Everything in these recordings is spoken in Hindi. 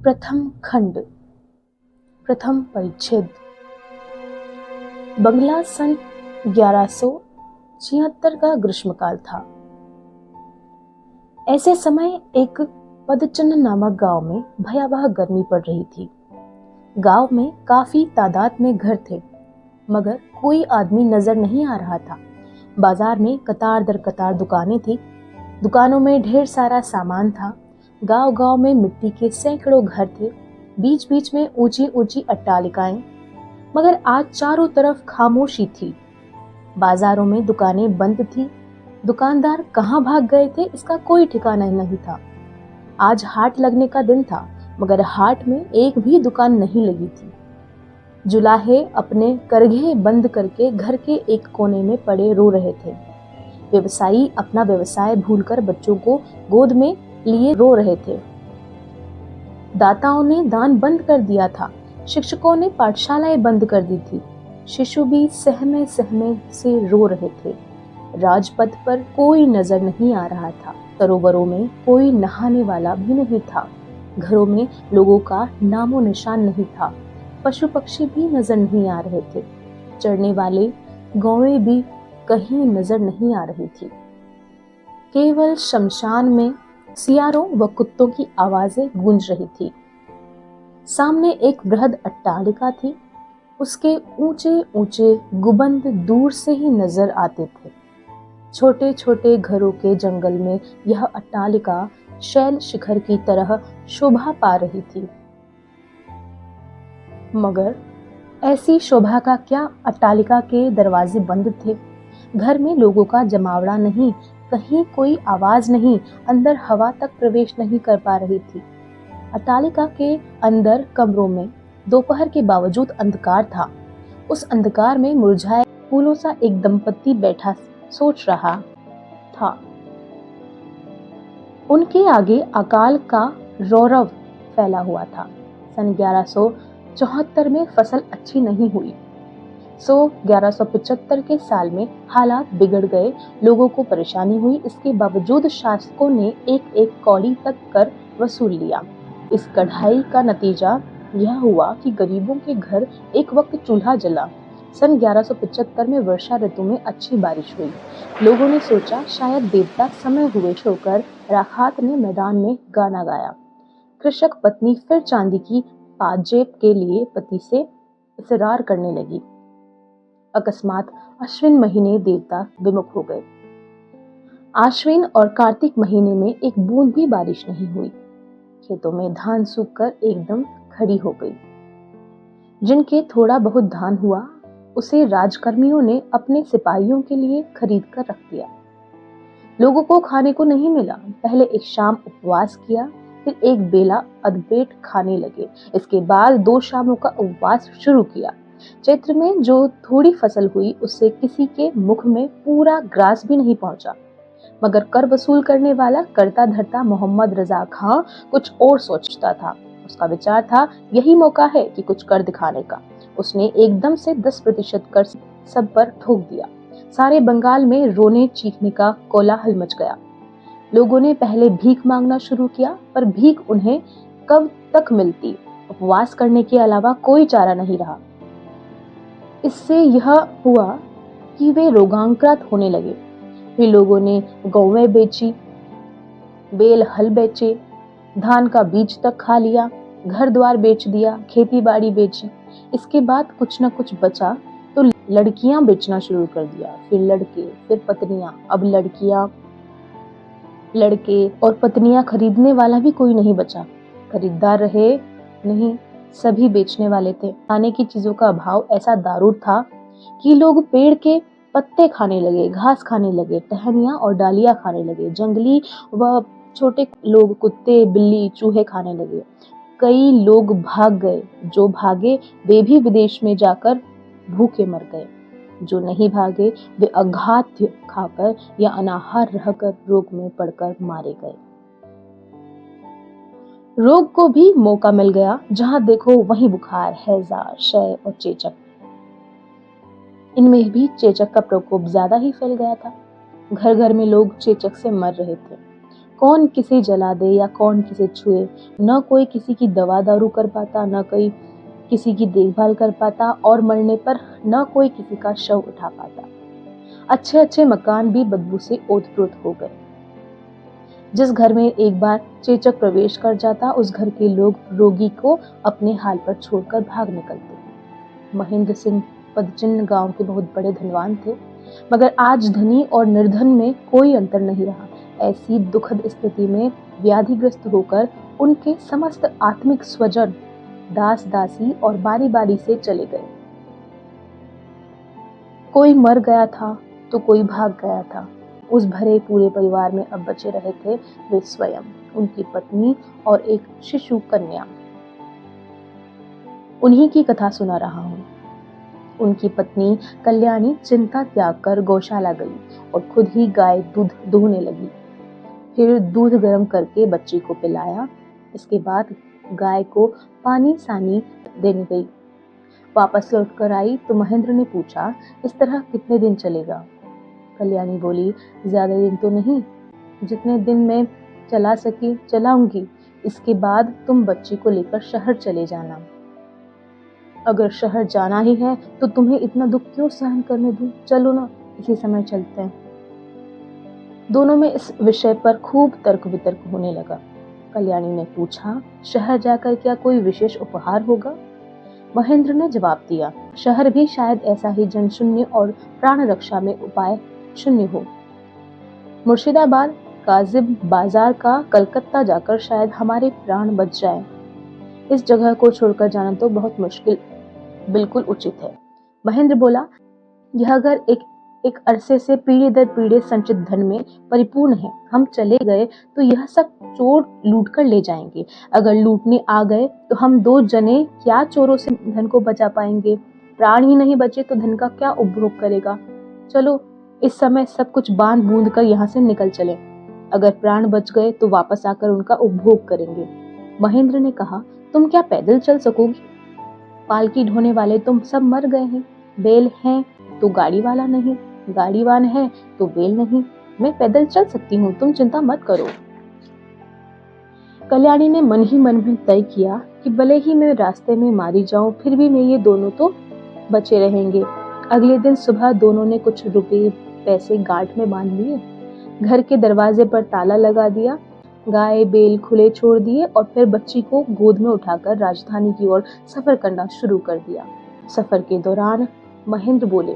प्रथम खंड, प्रथम परिच्छेद। बंगला सन 1176 का ग्रीष्मकाल था। ऐसे समय एक पदचन्न नामक गांव में भयावह गर्मी पड़ रही थी। गांव में काफी तादाद में घर थे, मगर कोई आदमी नजर नहीं आ रहा था। बाजार में कतार दर कतार दुकानें थी, दुकानों में ढेर सारा सामान था। गांव गांव में मिट्टी के सैकड़ों घर थे, बीच बीच में ऊंची ऊंची अट्टालिकाएं, मगर आज चारों तरफ खामोशी थी। बाजारों में दुकानें बंद थी, दुकानदार कहाँ भाग गए थे इसका कोई ठिकाना नहीं था। आज हाट लगने का दिन था, मगर हाट में एक भी दुकान नहीं लगी थी। जुलाहे अपने करघे बंद करके घर के एक कोने में पड़े रो रहे थे। व्यवसायी अपना व्यवसाय भूलकर बच्चों को गोद में लिए रो रहे थे। दाताओं ने दान बंद कर दिया था, शिक्षकों ने पाठशालाएं बंद कर दी थी। शिशु भी सहमे सहमे से रो रहे थे। राजपथ पर कोई नजर नहीं आ रहा था, सरोवरों में कोई नहाने वाला भी नहीं था, घरों में लोगों का नामो निशान नहीं था, पशु पक्षी भी नजर नहीं आ रहे थे, चढ़ने वाले गौएं भी कहीं नजर नहीं आ रही थी। केवल शमशान में सियारों व कुत्तों की आवाजें गूंज रही थी। सामने एक बृहद अट्टालिका थी, उसके ऊंचे ऊंचे गुंबद दूर से ही नजर आते थे। छोटे छोटे घरों के जंगल में यह अट्टालिका शैल शिखर की तरह शोभा पा रही थी। मगर ऐसी शोभा का क्या, अट्टालिका के दरवाजे बंद थे, घर में लोगों का जमावड़ा नहीं, कहीं कोई आवाज नहीं, अंदर हवा तक प्रवेश नहीं कर पा रही थी। अट्टालिका के अंदर कमरों में दोपहर के बावजूद अंधकार था। उस अंधकार में मुरझाए फूलों सा एक दंपति बैठा सोच रहा था। उनके आगे अकाल का रौरव फैला हुआ था। सन 1174 में फसल अच्छी नहीं हुई, 1175 के साल में हालात बिगड़ गए, लोगों को परेशानी हुई। इसके बावजूद शासकों ने एक एक कौड़ी तक कर वसूल लिया। इस कढ़ाई का नतीजा यह हुआ कि गरीबों के घर एक वक्त चूल्हा जला। सन 1175 में वर्षा ऋतु में अच्छी बारिश हुई। लोगों ने सोचा शायद देवता समय हुए होकर राखात ने मैदान में गाना गाया। कृषक पत्नी फिर चांदी की पाजेब के लिए पति से इसरार करने लगी। अकस्मात अश्विन महीने देवता विमुख हो गए। आश्विन और कार्तिक महीने में एक बूंद भी बारिश नहीं हुई। खेतों में धान सूखकर एकदम खड़ी हो गई। जिनके थोड़ा बहुत धान हुआ, उसे राजकर्मियों ने अपने सिपाहियों के लिए खरीद कर रख दिया। लोगों को खाने को नहीं मिला। पहले एक शाम उपवास किया, फिर एक बेला अधपेट खाने लगे। इसके बाद 2 शामों का उपवास शुरू किया। चैत्र में जो थोड़ी फसल हुई, उससे किसी के मुख में पूरा ग्रास भी नहीं पहुंचा। मगर कर वसूल करने वाला करता धरता मोहम्मद रजा खां कुछ और सोचता था। उसका विचार था, यही मौका है कि कुछ कर दिखाने का। उसने एकदम से 10% कर सब पर थोक दिया। सारे बंगाल में रोने चीखने का कोलाहल मच गया। लोगों ने पहले भीख मांगना शुरू किया, पर भीख उन्हें कब तक मिलती? उपवास करने के अलावा कोई चारा नहीं रहा। इससे यह हुआ कि वे रोगांक्रांत होने लगे। फिर लोगों ने गौवें बेची, बैल हल बेचे, धान का बीज तक खा लिया, घर द्वार बेच दिया, खेती बाड़ी बेची। इसके बाद कुछ न कुछ बचा तो लड़कियां बेचना शुरू कर दिया। फिर लड़के, फिर पत्नियां। अब लड़कियां, लड़के और पत्नियां, खरीदने वाला भी कोई नहीं बचा। खरीदार रहे नहीं, सभी बेचने वाले थे। खाने की चीजों का अभाव ऐसा दारुण था कि लोग पेड़ के पत्ते खाने लगे, घास खाने लगे, टहनियां और डालियां खाने लगे। जंगली व छोटे लोग कुत्ते, बिल्ली, चूहे खाने लगे। कई लोग भाग गए। जो भागे वे भी विदेश में जाकर भूखे मर गए। जो नहीं भागे वे अघातय खाकर या अनाहार रहकर रोग में पड़कर मारे गए। रोग को भी मौका मिल गया। जहां देखो वहीं बुखार, हैजा, क्षय और चेचक। इनमें भी चेचक का प्रकोप ज्यादा ही फैल गया था। घर घर में लोग चेचक से मर रहे थे। कौन किसे जला दे या कौन किसे छुए। न कोई किसी की दवा दारू कर पाता, न कोई किसी की देखभाल कर पाता, और मरने पर न कोई किसी का शव उठा पाता। अच्छे अच्छे मकान भी बदबू से ओत-प्रोत हो गए। जिस घर में एक बार चेचक प्रवेश कर जाता, उस घर के लोग रोगी को अपने हाल पर छोड़कर भाग निकलते। महेंद्र सिंह पदचिन्ह गांव के बहुत बड़े धनवान थे, मगर आज धनी और निर्धन में कोई अंतर नहीं रहा। ऐसी दुखद स्थिति में व्याधिग्रस्त होकर उनके समस्त आत्मिक स्वजन दास दासी और बारी बारी से चले गए। कोई मर गया था तो कोई भाग गया था। उस भरे पूरे परिवार में अब बचे रहे थे वे स्वयं, उनकी पत्नी और एक शिशु कन्या। उन्हीं की कथा सुना रहा हूँ। उनकी पत्नी कल्याणी चिंता त्याग कर गौशाला गई और खुद ही गाय दूध दूहने लगी। फिर दूध गर्म करके बच्ची को पिलाया। इसके बाद गाय को पानी सानी देने गई। वापस लौट कर आई तो महेंद्र ने पूछा, इस तरह कितने दिन चलेगा? कल्याणी बोली, ज्यादा दिन तो नहीं, जितने दिन मैं चला सकी चलाऊंगी। इसके बाद तुम बच्ची को लेकर शहर चले जाना। अगर शहर जाना ही है तो तुम्हें इतना दुख क्यों सहन करने दूं? चलो ना, इसी समय चलते हैं। दोनों में इस विषय पर खूब तर्क वितर्क होने लगा। कल्याणी ने पूछा, शहर जाकर क्या कोई विशेष उपहार होगा? महेंद्र ने जवाब दिया, शहर भी शायद ऐसा ही जनशून्य और प्राण रक्षा में उपाय शून्य हो। मुर्शिदाबाद काजिब बाजार का कलकत्ता जाकर शायद हमारे प्राण बच जाए। इस जगह को छोड़कर जाना तो बहुत मुश्किल, बिल्कुल उचित है। महेंद्र बोला, यह घर एक अरसे से पीढ़ी दर पीढ़ी संचित धन में परिपूर्ण है। हम चले गए तो यह सब चोर लूट कर ले जाएंगे। अगर लूटने आ गए तो हम दो जने क्या चोरों से धन को बचा पाएंगे? प्राण ही नहीं बचे तो धन का क्या उपभोग करेगा? चलो इस समय सब कुछ बांध बूंद कर यहाँ से निकल चले। अगर प्राण बच गए तो वापस आकर उनका उपभोग करेंगे। महेंद्र ने कहा, तुम क्या पैदल चल सकोगी? पालकी ढोने वाले तुम सब मर गए हैं। बैल हैं तो गाड़ी वाला नहीं, गाड़ीवान है तो बैल नहीं। मैं पैदल चल सकती हूँ, तुम चिंता मत करो। कल्याणी ने मन ही मन में तय किया कि भले ही मैं रास्ते में मारी जाऊं, फिर भी मैं ये दोनों तो बचे रहेंगे। अगले दिन सुबह दोनों ने कुछ रुपए पैसे गांठ में बांध लिए, घर के दरवाजे पर ताला लगा दिया, गाय बैल खुले छोड़ दिए और फिर बच्ची को गोद में उठाकर राजधानी की ओर सफर करना शुरू कर दिया। सफर के दौरान महेंद्र बोले,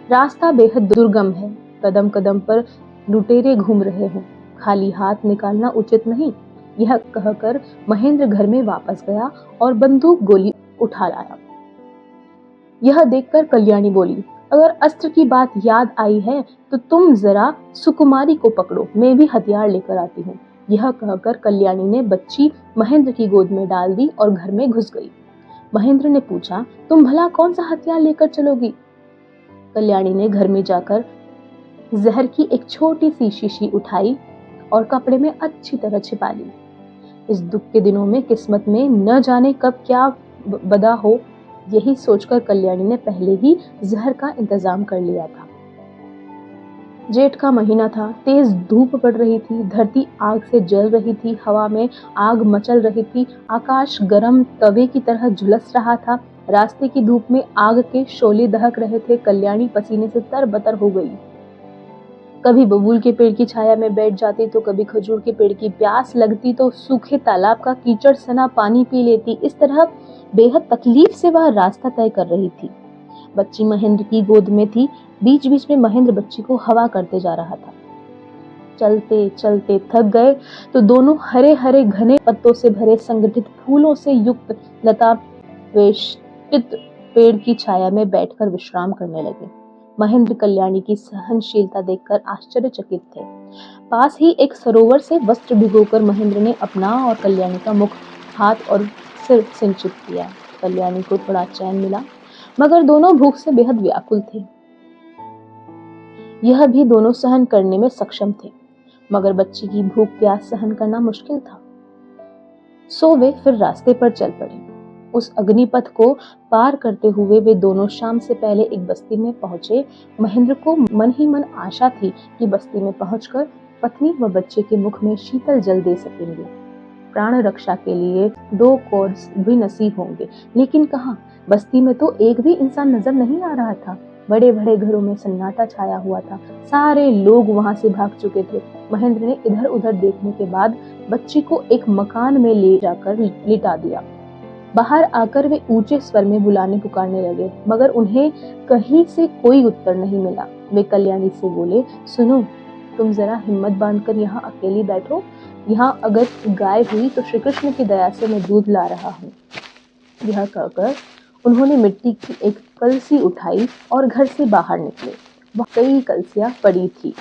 रास्ता बेहद दुर्गम है, कदम कदम पर लुटेरे घूम रहे हैं, खाली हाथ निकालना उचित नहीं। यह कहकर महेंद्र घर में वापस गया और बंदूक गोली उठा लाया। यह देखकर कल्याणी बोली, अगर अस्त्र की बात याद आई है तो तुम जरा सुकुमारी को पकड़ो, मैं भी हथियार लेकर आती हूँ। यह कहकर कल्याणी ने बच्ची महेंद्र की गोद में डाल दी और घर में घुस गई। महेंद्र ने पूछा, तुम भला कौन सा हथियार लेकर चलोगी? कल्याणी ने घर में जाकर जहर की एक छोटी सी शीशी उठाई और कपड़े में अच्छी तरह छिपा ली। इस दुख के दिनों में किस्मत में न जाने कब क्या बदा हो, यही सोचकर कल्याणी ने पहले ही जहर का इंतजाम कर लिया था। जेठ का महीना था, तेज धूप पड़ रही थी, धरती आग से जल रही थी, हवा में आग मचल रही थी, आकाश गर्म तवे की तरह झुलस रहा था, रास्ते की धूप में आग के शोले दहक रहे थे। कल्याणी पसीने से तरबतर हो गई। कभी बबूल के पेड़ की छाया में बैठ जाती तो कभी खजूर के पेड़ की, प्यास लगती तो सूखे तालाब का कीचड़ सना पानी पी लेती। इस तरह बेहद तकलीफ से वह रास्ता तय कर रही थी। बच्ची महेंद्र की गोद में थी। बीच बीच में महेंद्र बच्ची को हवा करते जा रहा था। चलते चलते थक गए तो दोनों हरे हरे घने पत्तों से भरे संगठित फूलों से युक्त लता वेष्टित पेड़ की छाया में बैठकर विश्राम करने लगे। महेंद्र कल्याणी की सहनशीलता देखकर आश्चर्यचकित थे। पास ही एक सरोवर से वस्त्र भिगोकर महेंद्र ने अपना और कल्याणी का मुख, हाथ और सिर सिंचित किया। कल्याणी को थोड़ा चैन मिला, मगर दोनों भूख से बेहद व्याकुल थे। यह भी दोनों सहन करने में सक्षम थे, मगर बच्ची की भूख प्यास सहन करना मुश्किल था। सो वे फिर रास्ते पर चल पड़े। उस अग्निपथ को पार करते हुए वे दोनों शाम से पहले एक बस्ती में पहुंचे। महेंद्र को मन ही मन आशा थी कि बस्ती में पहुंचकर पत्नी व बच्चे के मुख में शीतल जल दे सकेंगे। प्राण रक्षा के लिए 2 कोर्स भी नसीब होंगे, लेकिन कहाँ? बस्ती में तो एक भी इंसान नजर नहीं आ रहा था। बड़े-बड़े घरों में सन्नाटा छाया हुआ था। सारे लोग वहां से भाग चुके थे। महेंद्र ने इधर-उधर देखने के बाद बच्ची को एक मकान में ले जाकर लिटा दिया। बाहर आकर वे ऊंचे स्वर में बुलाने पुकारने लगे, मगर उन्हें कहीं से कोई उत्तर नहीं मिला। वे कल्याणी से बोले, सुनो, तुम जरा हिम्मत बांधकर यहाँ अकेली बैठो। यहाँ अगर गाय हुई तो श्री कृष्ण की दया से मैं दूध ला रहा हूँ। यह कहकर उन्होंने मिट्टी की एक कलसी उठाई और घर से बाहर निकले। वह कई कलसियां पड़ी थी।